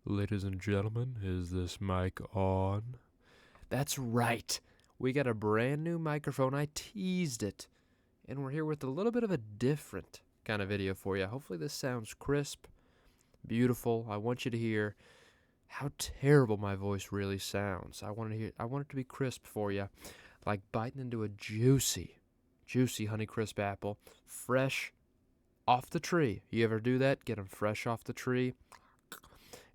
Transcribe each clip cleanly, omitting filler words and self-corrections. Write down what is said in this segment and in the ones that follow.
Ladies and gentlemen, is this mic on? That's right. We got a brand new microphone. I teased it. And we're here with a little bit of a different kind of video for you. Hopefully this sounds crisp, beautiful. I want you to hear how terrible my voice really sounds. I want it to be crisp for you, like biting into a juicy Honeycrisp apple, fresh off the tree. You ever do that? Get them fresh off the tree.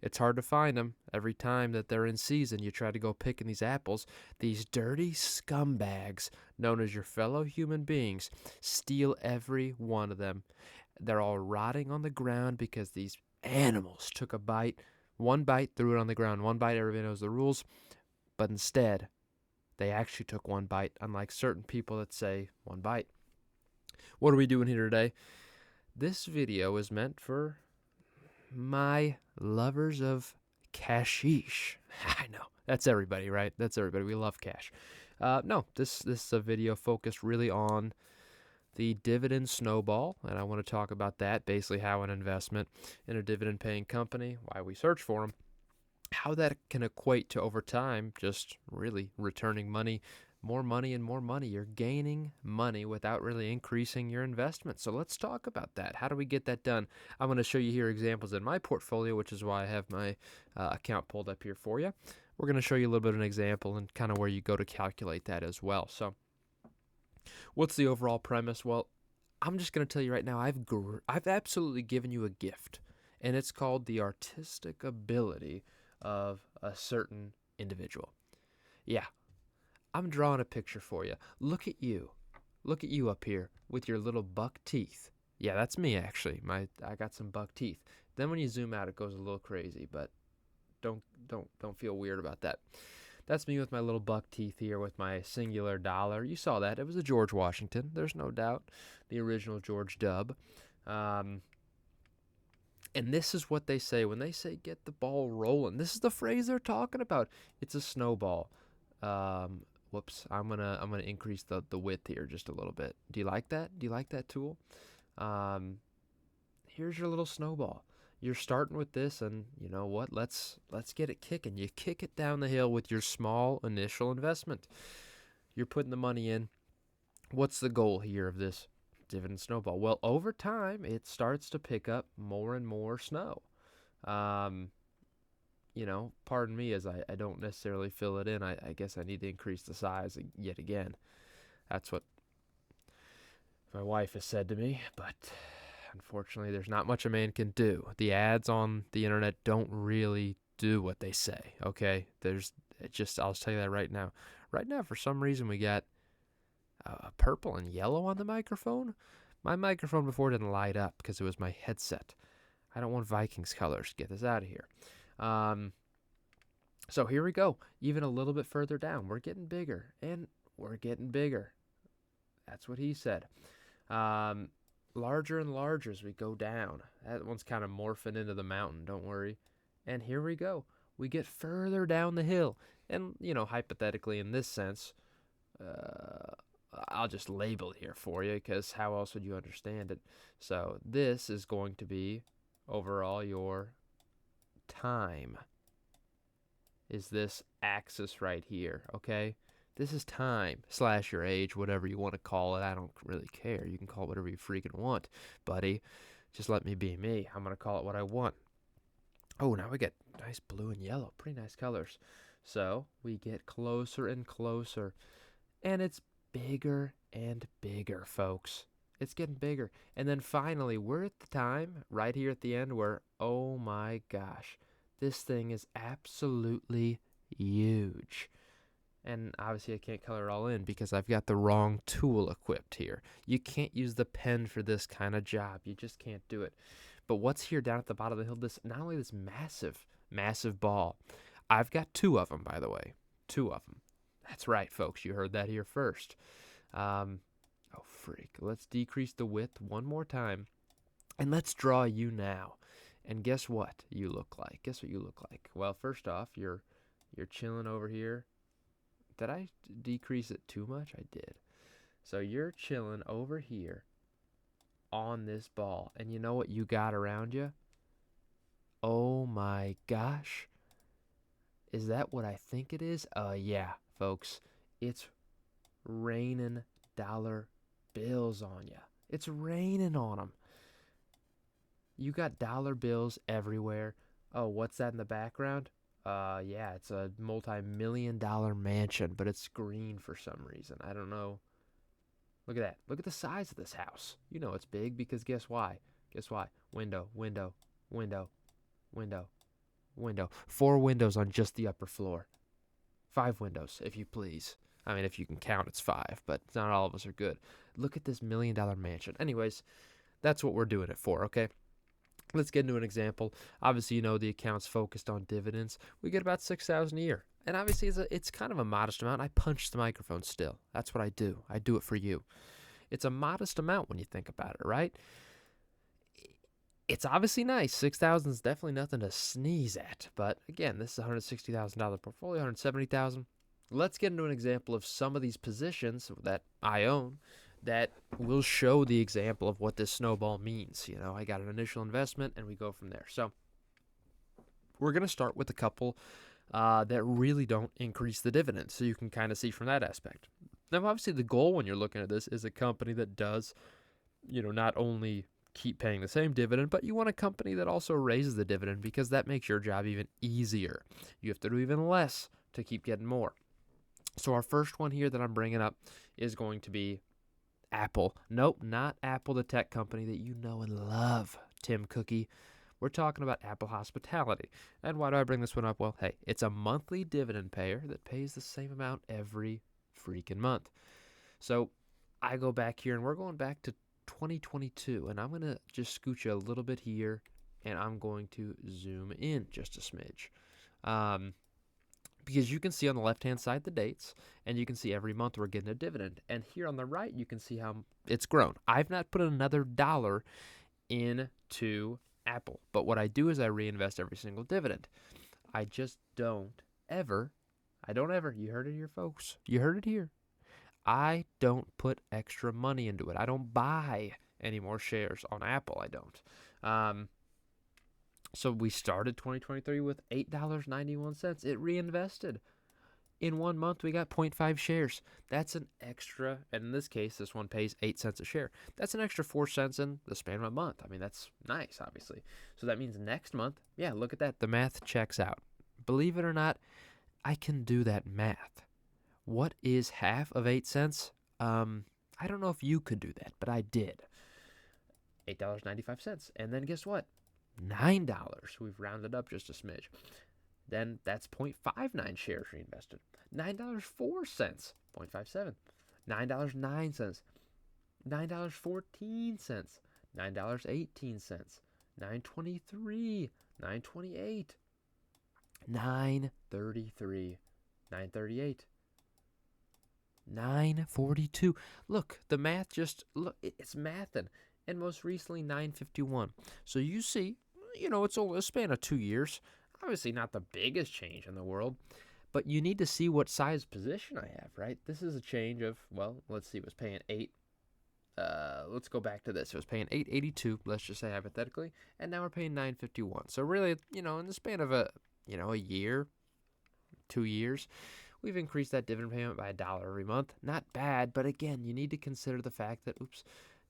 It's hard to find them. Every time that they're in season, you try to go picking these apples. These dirty scumbags, known as your fellow human beings, steal every one of them. They're all rotting on the ground because these animals took a bite. One bite, threw it on the ground. One bite, everybody knows the rules. But instead, they actually took one bite, unlike certain people that say one bite. What are we doing here today? This video is meant for my lovers of cashish. I know, that's everybody, right? That's everybody. We love cash. No, this is a video focused really on the Dividend Snowball, and I want to talk about that, basically how an investment in a dividend-paying company, why we search for them, how that can equate to over time just really returning money, more money and more money. You're gaining money without really increasing your investment. So let's talk about that. How do we get that done? I'm going to show you here examples in my portfolio, which is why I have my account pulled up here for you. We're going to show you a little bit of an example and kind of where you go to calculate that as well. So what's the overall premise? Well, I'm just going to tell you right now, I've absolutely given you a gift, and it's called the artistic ability of a certain individual. Yeah, I'm drawing a picture for you. Look at you. Look at you up here with your little buck teeth. Yeah, that's me actually. I got some buck teeth. Then when you zoom out, it goes a little crazy, but don't feel weird about that. That's me with my little buck teeth here with my singular dollar. You saw that. It was a George Washington. There's no doubt. The original George W. And this is what they say when they say get the ball rolling. This is the phrase they're talking about. It's a snowball. Whoops, I'm gonna increase the width here just a little bit. Do you like that? Do you like that tool? Here's your little snowball. You're starting with this, and you know what? Let's get it kicking. You kick it down the hill with your small initial investment. You're putting the money in. What's the goal here of this Dividend Snowball? Well, over time, it starts to pick up more and more snow. Pardon me as I don't necessarily fill it in. I guess I need to increase the size yet again. That's what my wife has said to me, but unfortunately there's not much a man can do. The ads on the internet don't really do what they say, okay? I'll tell you that right now. Right now, for some reason, we got purple and yellow on the microphone. My microphone before didn't light up because it was my headset. I don't want Vikings colors. Get this out of here. So here we go. Even a little bit further down. We're getting bigger, and we're getting bigger. That's what he said. Larger and larger as we go down. That one's kind of morphing into the mountain, don't worry. And here we go. We get further down the hill. And, hypothetically in this sense, I'll just label it here for you because how else would you understand it? So this is going to be overall your time. Is this axis right here, okay? This is time / your age, whatever you want to call it. I don't really care. You can call it whatever you freaking want, buddy. Just let me be me. I'm going to call it what I want. Oh, now we get nice blue and yellow. Pretty nice colors. So we get closer and closer. And it's bigger and bigger, folks. It's getting bigger. And then finally, we're at the time right here at the end where, oh my gosh, this thing is absolutely huge. And obviously I can't color it all in because I've got the wrong tool equipped here. You can't use the pen for this kind of job. You just can't do it. But what's here down at the bottom of the hill? Not only this massive ball. I've got 2 of them, by the way. 2 of them. That's right, folks. You heard that here first. Oh, freak. Let's decrease the width one more time. And let's draw you now. And guess what you look like? Guess what you look like? Well, first off, you're chilling over here. Did I decrease it too much? I did. So you're chilling over here on this ball. And you know what you got around you? Oh my gosh. Is that what I think it is? Yeah, folks. It's raining dollar bills on you. It's raining on them. You got dollar bills everywhere. Oh, what's that in the background? Yeah, it's a multi-million-dollar mansion, but it's green for some reason. I don't know. Look at that. Look at the size of this house. You know it's big because guess why? Guess why? Window, window, window, window, window. 4 windows on just the upper floor. 5 windows, if you please. I mean, if you can count, it's 5, but not all of us are good. Look at this $1 million mansion. Anyways, that's what we're doing it for, okay? Let's get into an example. Obviously, you know the account's focused on dividends. We get about $6,000 a year. And obviously, it's kind of a modest amount. I punch the microphone still. That's what I do. I do it for you. It's a modest amount when you think about it, right? It's obviously nice. 6,000 is definitely nothing to sneeze at. But again, this is a $160,000 portfolio, $170,000. Let's get into an example of some of these positions that I own that will show the example of what this snowball means. You know, I got an initial investment and we go from there. So we're going to start with a couple that really don't increase the dividend. So you can kind of see from that aspect. Now, obviously, the goal when you're looking at this is a company that does, you know, not only keep paying the same dividend, but you want a company that also raises the dividend because that makes your job even easier. You have to do even less to keep getting more. So our first one here that I'm bringing up is going to be Apple. Nope, not Apple, the tech company that you know and love, Tim Cookie. We're talking about Apple Hospitality. And why do I bring this one up? Well, hey, it's a monthly dividend payer that pays the same amount every freaking month. So I go back here, and we're going back to 2022, and I'm going to just scoot you a little bit here, and I'm going to zoom in just a smidge. Because you can see on the left-hand side the dates, and you can see every month we're getting a dividend. And here on the right, you can see how it's grown. I've not put another dollar into Apple, but what I do is I reinvest every single dividend. I just don't ever, you heard it here, folks. You heard it here. I don't put extra money into it. I don't buy any more shares on Apple. I don't. So we started 2023 with $8.91. It reinvested. In 1 month, we got 0.5 shares. That's an extra, and in this case, this one pays 8 cents a share. That's an extra 4 cents in the span of a month. I mean, that's nice, obviously. So that means next month, yeah, look at that. The math checks out. Believe it or not, I can do that math. What is half of 8 cents? I don't know if you could do that, but I did. $8.95. And then guess what? $9. We've rounded up just a smidge. Then that's 0.59 shares reinvested. $9.04. 0.57. $9.09. $9.14. $9.18. $9.23. $9.28. $9.33. $9.38. $9.42. Look, the math it's mathing. And most recently, $9.51. So you see, you know, it's a span of 2 years. Obviously not the biggest change in the world, but you need to see what size position I have, right? This is a change of, well, let's see, it was paying 8. Let's go back to this. It was paying $8.82, let's just say hypothetically, and now we're paying $9.51. So really, you know, in the span of a year, 2 years, we've increased that dividend payment by $1 every month. Not bad, but again, you need to consider the fact that,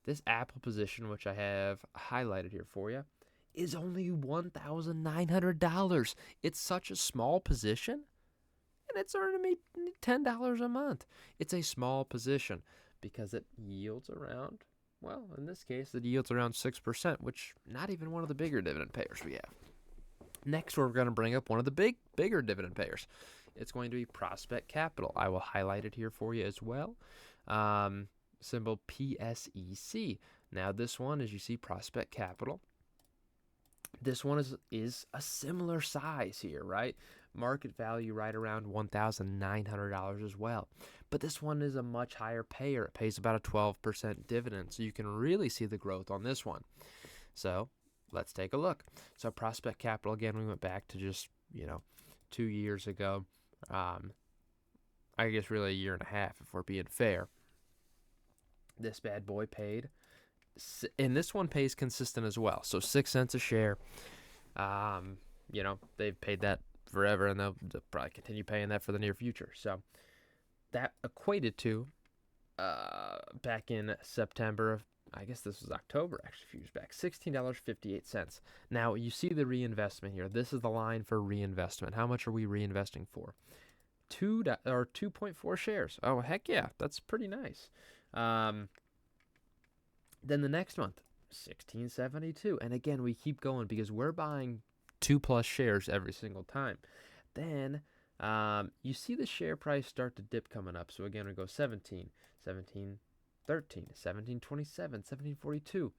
this Apple position, which I have highlighted here for you, is only $1,900. It's such a small position, and it's earning me $10 a month. It's a small position because it yields around, well, in this case, it yields around 6%, which not even one of the bigger dividend payers we have. Next, we're going to bring up one of the bigger dividend payers. It's going to be Prospect Capital. I will highlight it here for you as well. Symbol PSEC. Now, this one, as you see, Prospect Capital. This one is a similar size here, right? Market value right around $1,900 as well. But this one is a much higher payer. It pays about a 12% dividend. So you can really see the growth on this one. So let's take a look. So Prospect Capital, again, we went back to just, 2 years ago. I guess really a year and a half if we're being fair. This bad boy paid, and this one pays consistent as well. So 6 cents a share. You know, they've paid that forever, and they'll probably continue paying that for the near future. So that equated to back in September of, I guess this was October, actually, a few years back, $16.58. Now, you see the reinvestment here. This is the line for reinvestment. How much are we reinvesting for? 2.4 shares. Oh, heck yeah. That's pretty nice. Then the next month, 1672. And again, we keep going because we're buying 2+ shares every single time. Then you see the share price start to dip coming up. So again, we go 17, 13, 1727, 1742.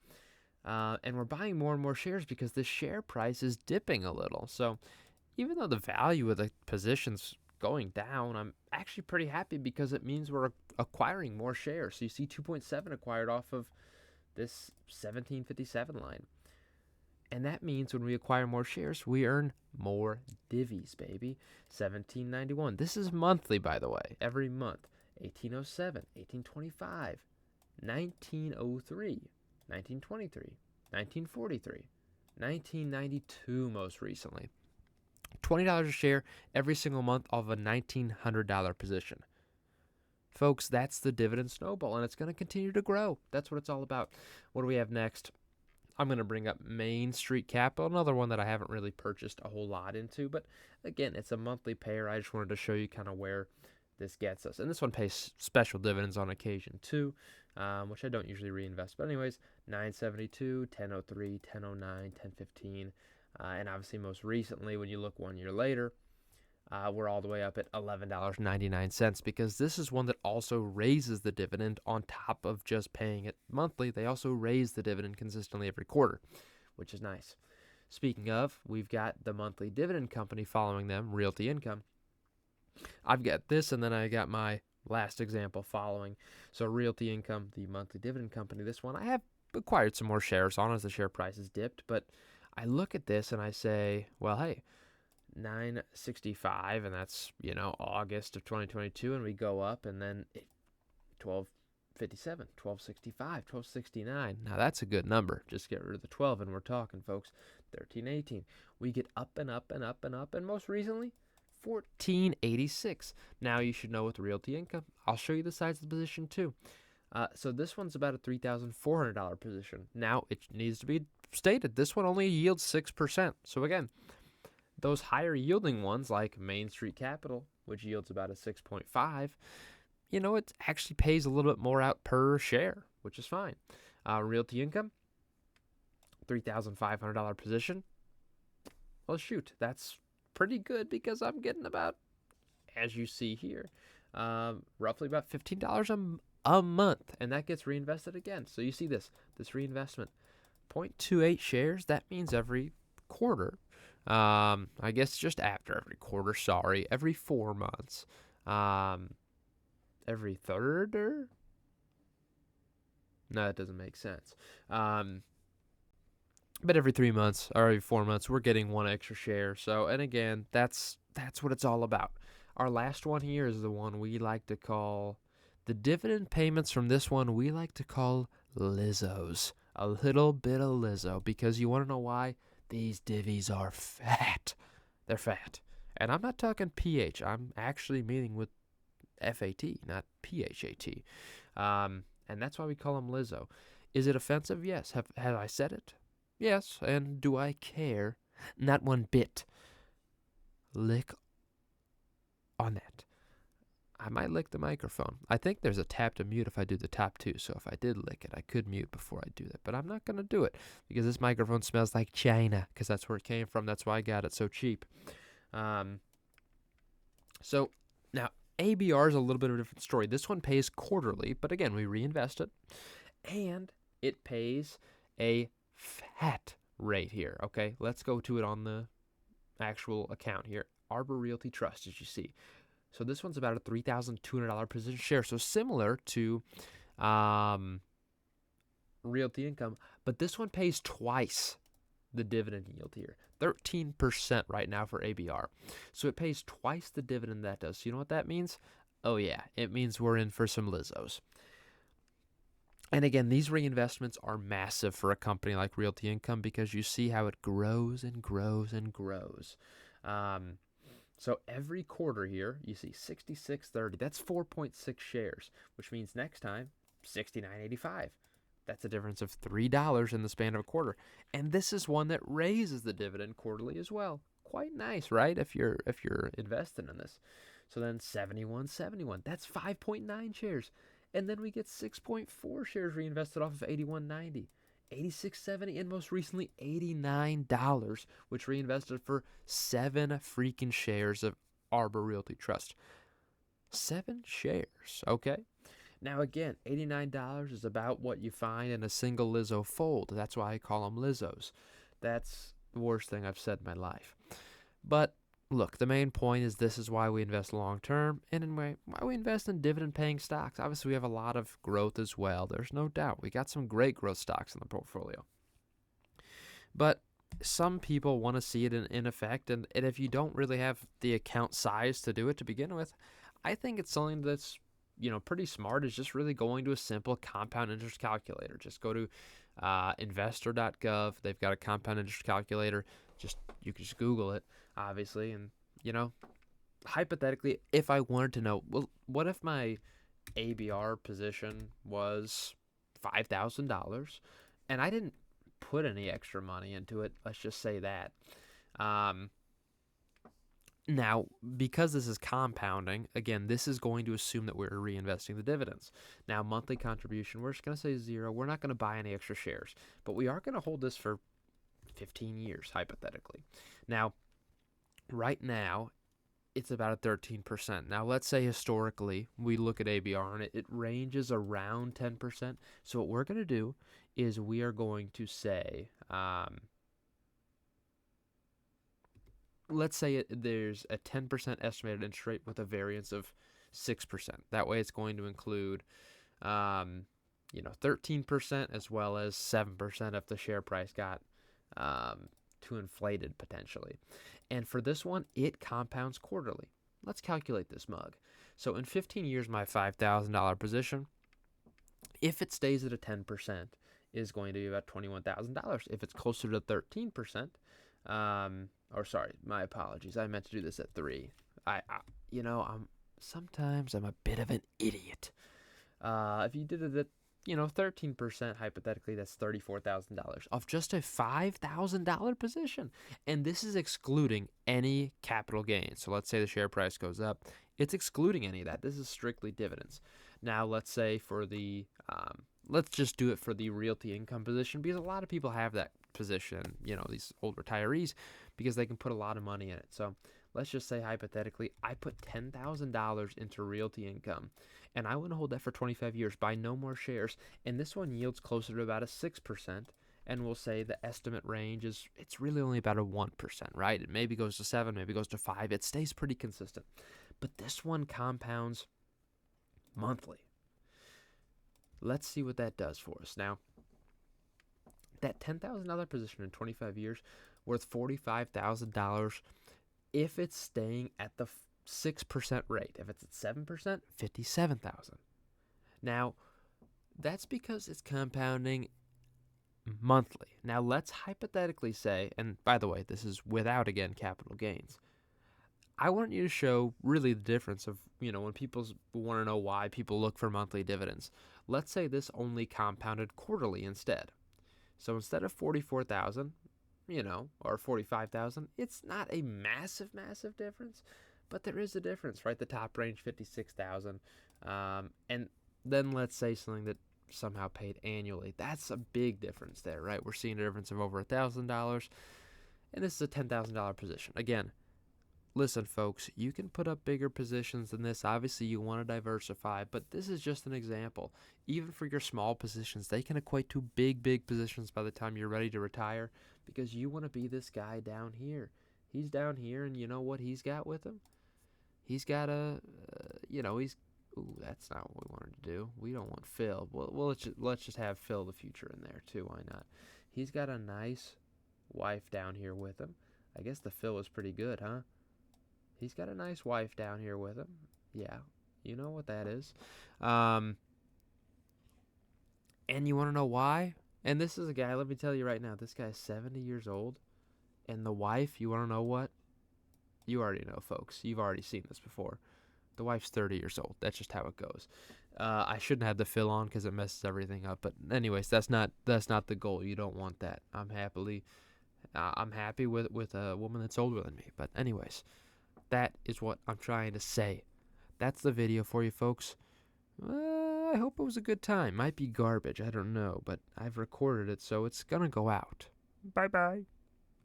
And we're buying more and more shares because the share price is dipping a little. So even though the value of the position's going down, I'm actually pretty happy because it means we're acquiring more shares. So you see 2.7 acquired off of this 1757 line. And that means when we acquire more shares, we earn more divvies, baby. 1791. This is monthly, by the way, every month. 1807, 1825, 1903, 1923, 1943, 1992 most recently. $20 a share every single month off a $1,900 position. Folks, that's the dividend snowball, and it's going to continue to grow. That's what it's all about. What do we have next? I'm going to bring up Main Street Capital, another one that I haven't really purchased a whole lot into. But again, it's a monthly payer. I just wanted to show you kind of where this gets us. And this one pays special dividends on occasion too, which I don't usually reinvest. But anyways, 972, 1003, 1009, 1015. And obviously most recently, when you look 1 year later, we're all the way up at $11.99 because this is one that also raises the dividend on top of just paying it monthly. They also raise the dividend consistently every quarter, which is nice. Speaking of, we've got the monthly dividend company following them, Realty Income. I've got this, and then I got my last example following. So Realty Income, the monthly dividend company, this one I have acquired some more shares on as the share price has dipped, but I look at this and I say, well, hey, 965, and that's, August of 2022, and we go up, and then 1257, 1265, 1269. Now that's a good number. Just get rid of the 12 and we're talking, folks. 1318. We get up and up and up and up, and most recently 1486. Now you should know with Realty Income, I'll show you the size of the position too. So this one's about a $3,400 position. Now it needs to be stated, this one only yields 6%. So again, those higher yielding ones like Main Street Capital, which yields about a 6.5, it actually pays a little bit more out per share, which is fine. Realty Income, $3,500 position. Well, shoot, that's pretty good because I'm getting about, as you see here, roughly about $15 a month, and that gets reinvested again. So you see this reinvestment, 0.28 shares. That means every quarter. I guess just after every quarter, every 4 months. Every third, or? No, that doesn't make sense. But every 3 months or every 4 months, we're getting one extra share. So, and again, that's what it's all about. Our last one here is the one we like to call, the dividend payments from this one we like to call Lizzos. A little bit of Lizzo, because you want to know why? These divvies are fat. They're fat. And I'm not talking PH. I'm actually meaning with FAT, not PHAT. And that's why we call them Lizzo. Is it offensive? Yes. Have I said it? Yes. And do I care? Not one bit. Lick on that. I might lick the microphone. I think there's a tap to mute if I do the top two. So if I did lick it, I could mute before I do that. But I'm not going to do it because this microphone smells like China, because that's where it came from. That's why I got it so cheap. So now ABR is a little bit of a different story. This one pays quarterly, but again, we reinvest it. And it pays a fat rate here. Okay, let's go to it on the actual account here. Arbor Realty Trust, as you see. So this one's about a $3,200 position share. So similar to Realty Income, but this one pays twice the dividend yield here. 13% right now for ABR. So it pays twice the dividend that does. So you know what that means? Oh yeah, it means we're in for some Lizzos. And again, these reinvestments are massive for a company like Realty Income because you see how it grows and grows and grows. So every quarter here, you see 66.30. That's 4.6 shares, which means next time, 69.85. That's a difference of $3 in the span of a quarter. And this is one that raises the dividend quarterly as well. Quite nice, right? If you're invested in this. So then 71.71. That's 5.9 shares. And then we get 6.4 shares reinvested off of 81.90. 86.70 and most recently $89, which reinvested for 7 freaking shares of Arbor Realty Trust. 7 shares, okay? Now again, $89 is about what you find in a single Lizzo fold. That's why I call them Lizzos. That's the worst thing I've said in my life. But look, the main point is this is why we invest long term and why we invest in dividend paying stocks. Obviously, we have a lot of growth as well. There's no doubt. We got some great growth stocks in the portfolio. But some people want to see it in effect. And if you don't really have the account size to do it to begin with, I think it's something that's pretty smart is just really going to a simple compound interest calculator. Just go to investor.gov. They've got a compound interest calculator. You can just Google it, obviously, and hypothetically, if I wanted to know, well, what if my ABR position was $5,000 and I didn't put any extra money into it? Let's just say that. Now, because this is compounding, again, this is going to assume that we're reinvesting the dividends. Now, monthly contribution, we're just going to say 0. We're not going to buy any extra shares, but we are going to hold this for 15 years, hypothetically. Now, right now, it's about 13%. Now, let's say historically, we look at ABR and it ranges around 10%. So what we're going to do is we are going to say... let's say there's a 10% estimated interest rate with a variance of 6%. That way it's going to include, 13% as well as 7% if the share price got too inflated potentially. And for this one, it compounds quarterly. Let's calculate this mug. So in 15 years, my $5,000 position, if it stays at a 10%, is going to be about $21,000. If it's closer to 13%, my apologies. I meant to do this at 3. Sometimes I'm a bit of an idiot. If you did it at, 13%, hypothetically, that's $34,000 of just a $5,000 position. And this is excluding any capital gains. So let's say the share price goes up. It's excluding any of that. This is strictly dividends. Now, let's say for the, let's just do it for the Realty Income position because a lot of people have that position, these old retirees, because they can put a lot of money in it. So let's just say hypothetically, I put $10,000 into Realty Income and I want to hold that for 25 years, buy no more shares. And this one yields closer to about a 6%. And we'll say the estimate range it's really only about a 1%, right? It maybe goes to 7, maybe goes to 5. It stays pretty consistent. But this one compounds monthly. Let's see what that does for us. Now, that $10,000 position in 25 years worth $45,000 if it's staying at the 6% rate. If it's at 7%, $57,000. Now, that's because it's compounding monthly. Now, let's hypothetically say, and by the way, this is without, again, capital gains. I want you to show really the difference of, when people want to know why people look for monthly dividends. Let's say this only compounded quarterly instead. So instead of 44,000, or 45,000, it's not a massive difference, but there is a difference, right? The top range, 56,000. And then let's say something that somehow paid annually. That's a big difference there, right? We're seeing a difference of over $1,000, and this is a $10,000 position. Again, listen, folks, you can put up bigger positions than this. Obviously, you want to diversify, but this is just an example. Even for your small positions, they can equate to big positions by the time you're ready to retire because you want to be this guy down here. He's down here, and you know what he's got with him? He's got that's not what we wanted to do. We don't want Phil. Well, let's just have Phil the future in there, too. Why not? He's got a nice wife down here with him. I guess the Phil was pretty good, huh? He's got a nice wife down here with him. Yeah, you know what that is. And you want to know why? And this is a guy, let me tell you right now, this guy's 70 years old. And the wife, you want to know what? You already know, folks. You've already seen this before. The wife's 30 years old. That's just how it goes. I shouldn't have the fill on because it messes everything up. But anyways, that's not the goal. You don't want that. I'm happy with a woman that's older than me. But anyways, that is what I'm trying to say. That's the video for you, folks. I hope it was a good time. Might be garbage. I don't know. But I've recorded it, so it's going to go out. Bye-bye.